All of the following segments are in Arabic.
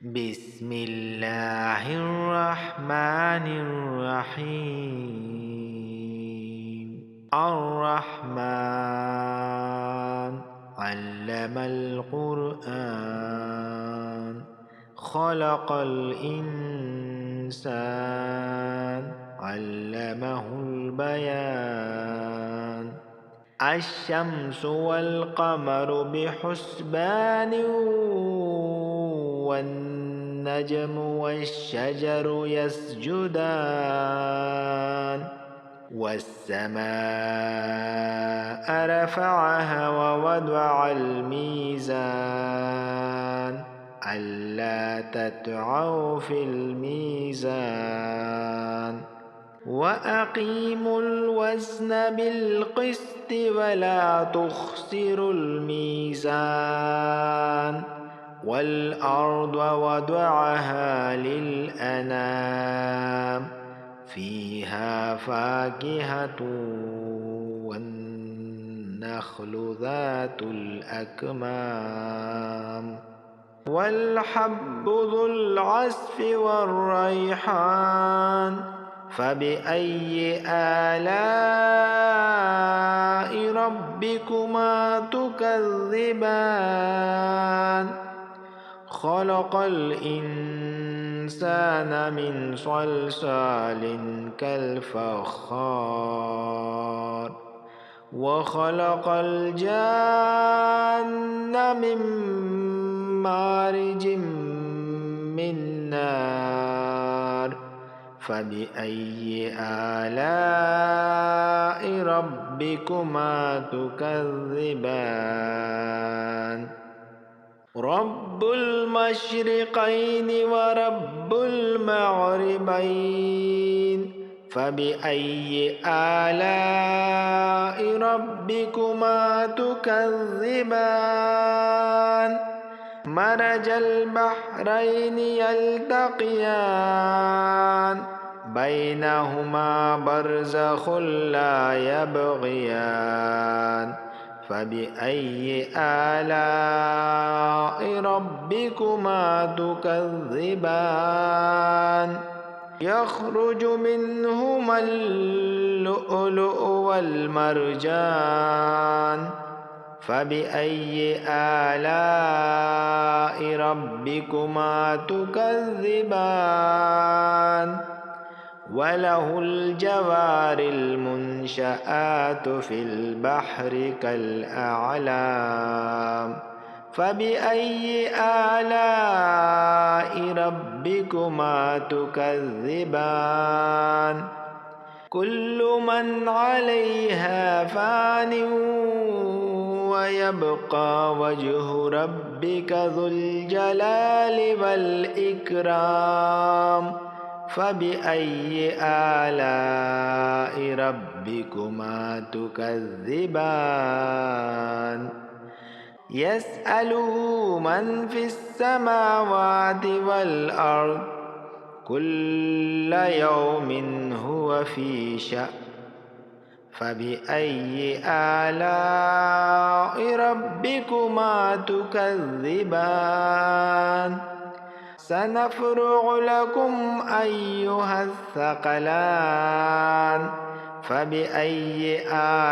بسم الله الرحمن الرحيم. الرحمن علم القرآن، خلق الإنسان، علمه البيان. الشمس والقمر بحسبان، والنجم والشجر يسجدان. والسماء رفعها ووضع الميزان، ألا تطغوا في الميزان. وأقيموا الوزن بالقسط ولا تخسروا الميزان. والأرض وضعها للأنام، فيها فاكهة والنخل ذات الأكمام، والحب ذو العصف والريحان. فبأي آلاء ربكما تكذبان؟ خلق الإنسان من صلصال كالفخار، وخلق الجان من مارج من نار. فبأي آلاء ربكما تكذبان؟ رب المشرقين ورب المغربين، فبأي آلاء ربكما تكذبان؟ مرج البحرين يلتقيان، بينهما برزخ لا يبغيان. فبأي آلاء ربكما تكذبان؟ يخرج منهما اللؤلؤ والمرجان، فبأي آلاء ربكما تكذبان؟ وله الجوار المنشآت في البحر كالأعلام، فبأي آلاء ربكما تكذبان؟ كل من عليها فان، ويبقى وجه ربك ذو الجلال والإكرام. فبأي آلاء ربكما تكذبان؟ يسأله من في السماوات والأرض، كل يوم هو في شأن. فبأي آلاء ربكما تكذبان؟ سنفرغ لكم أيها الثقلان. فبأي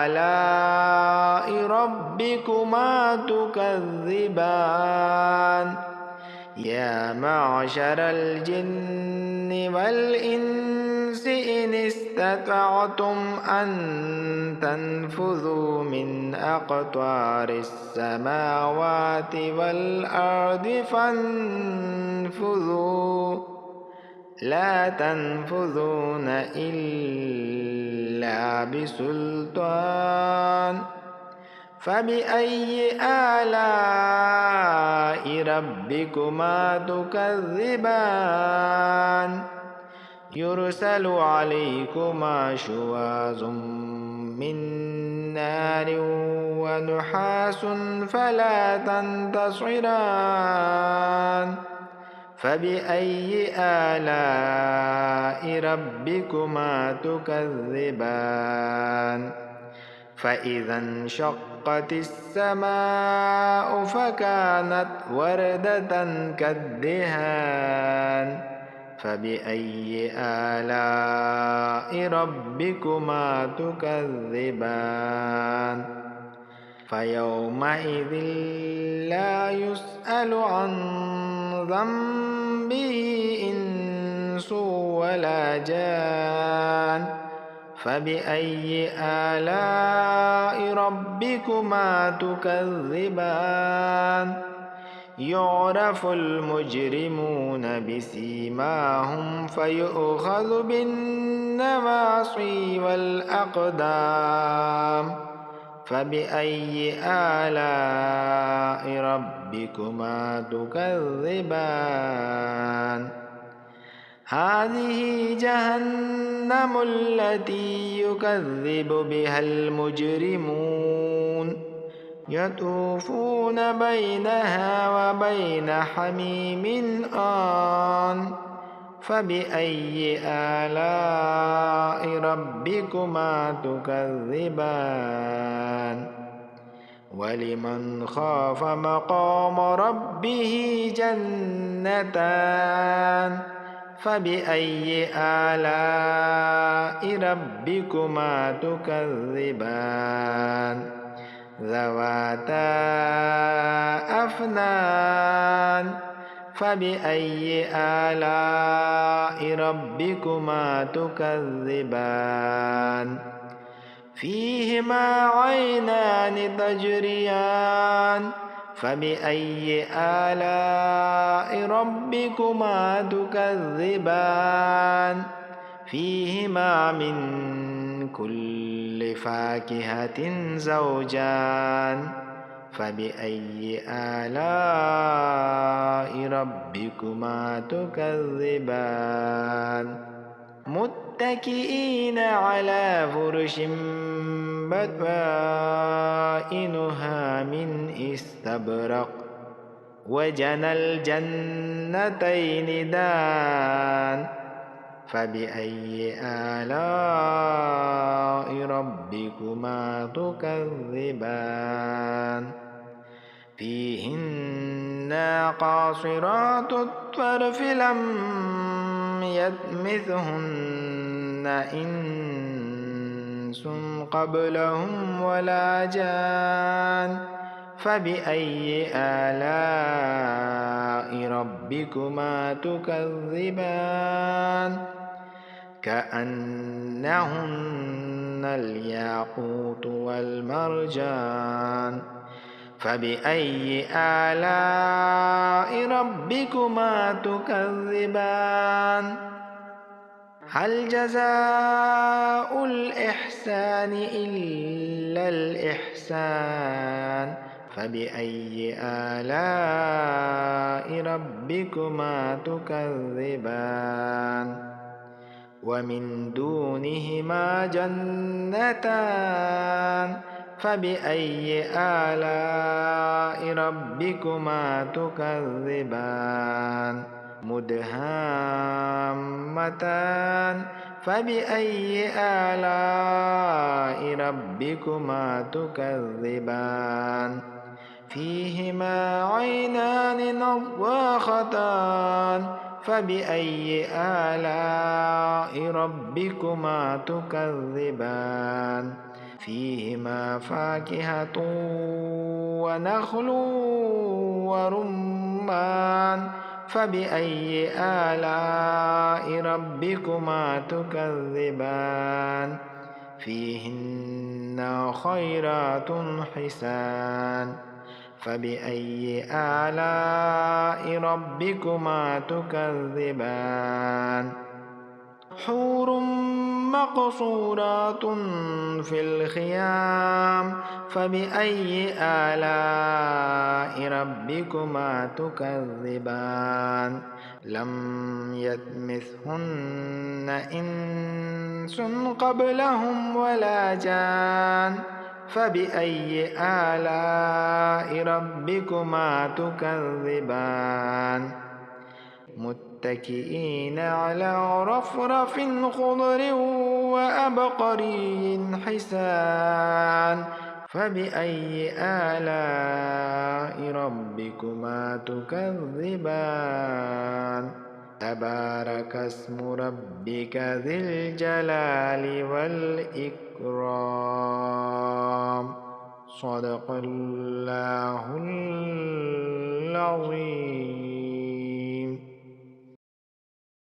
آلاء ربكما تكذبان؟ يا معشر الجن والإنس إن استطعتم أن تنفذوا من أقطار السماوات والأرض فانفذوا، لا تنفذون إلا بسلطان. فبأي آلاء ربكما تكذبان؟ يرسل عليكما شواظ من نار ونحاس فلا تنتصران. فبأي آلاء ربكما تكذبان؟ فإذا انشقت السماء فكانت وردة كالدهان فبأي آلاء ربكما تكذبان فيومئذ لا يسأل عن ذنبه إنس ولا جان فبأي آلاء ربكما تكذبان يعرف المجرمون بسيماهم فيؤخذ بالنواصي والأقدام فبأي آلاء ربكما تكذبان هذه جهنم التي يكذب بها المجرمون يطوفون بينها وبين حميم آن فبأي آلاء ربكما تكذبان ولمن خاف مقام ربه جنتان فبأي آلاء ربكما تكذبان ذواتا أفنان فبأي آلاء ربكما تكذبان فيهما عينان تجريان فبأي آلاء ربكما تكذبان فيهما من كل فاكهة زوجان فبأي آلاء ربكما تكذبان متكئين على فرش بطائنها من استبرق وجنى الجنتين دان فبأي آلاء ربكما تكذبان فيهن قاصرات الطرف لم يطمثهن إنس قبلهم ولا جان فبأي آلاء ربكما تكذبان كأنهن الياقوت والمرجان فبأي آلاء ربكما تكذبان هل جزاء الإحسان إلا الإحسان فبأي آلاء ربكما تكذبان ومن دونهما جنتان فبأي آلاء ربكما تكذبان مدهامتان فبأي آلاء ربكما تكذبان فيهما عينان نضاختان فبأي آلاء ربكما تكذبان فيهما فاكهة ونخل ورمان فبأي آلاء ربكما تكذبان فيهن خيرات حسان فبأي آلاء ربكما تكذبان حور مقصورات في الخيام فبأي آلاء ربكما تكذبان لم يطمثهن إنس قبلهم ولا جان فبأي آلاء ربكما تكذبان متكئين على رفرف خضر وأبقري حسان فبأي آلاء ربكما تكذبان تبارك اسم ربك ذي الجلال والإكرام صدق الله العظيم.